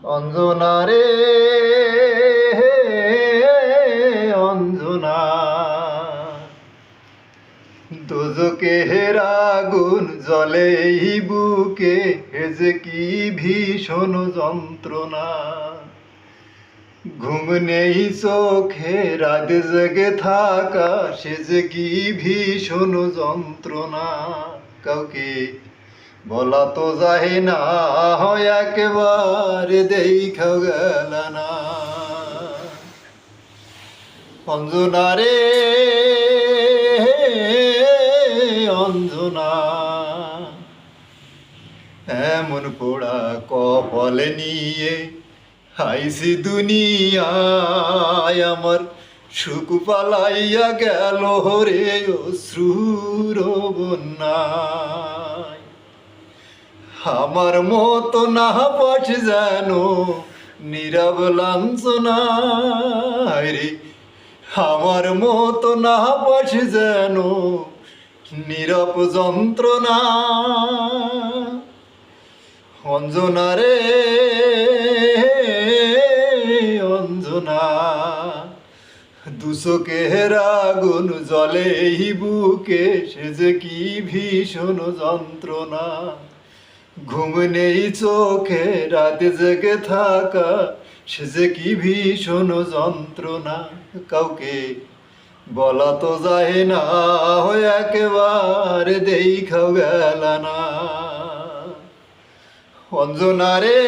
অঞ্জনা রে অঞ্জনা, দোজখের আগুন জ্বলে এই বুকে, এ যে কি ভীষণ যন্ত্রণা। ঘুম নেই চোখে, রাত জেগে থাকা, সে যে কি ভীষণ যন্ত্রণা। কাউকে বলা তো যায় না, হয় একেবারে দেখাও গেল না। অঞ্জনা রে অঞ্জনা, এমন পোড়া কপাল নিয়ে আইছি দুনিয়ায়, আমার সুখ পালাইয়া গেল রে অশ্রুর বন্যায়। আমার মতো না পাঠ যেন নীরব লাঞ্ছনা রে, আমার মতো না পাঠ যেন নীরব যন্ত্রণা। অঞ্জনা রে অঞ্জনা, দুচখের আগুন জ্বলে এই বুকে, সে যে কি ভীষণ যন্ত্রণা। ঘুম নেই চোখে, রাতে জেগে থাকা, সে যে কি ভীষণ যন্ত্রণা। কাউকে বলা তো যায় না, হয় একেবারে দেখাও গেল না। অঞ্জনা রে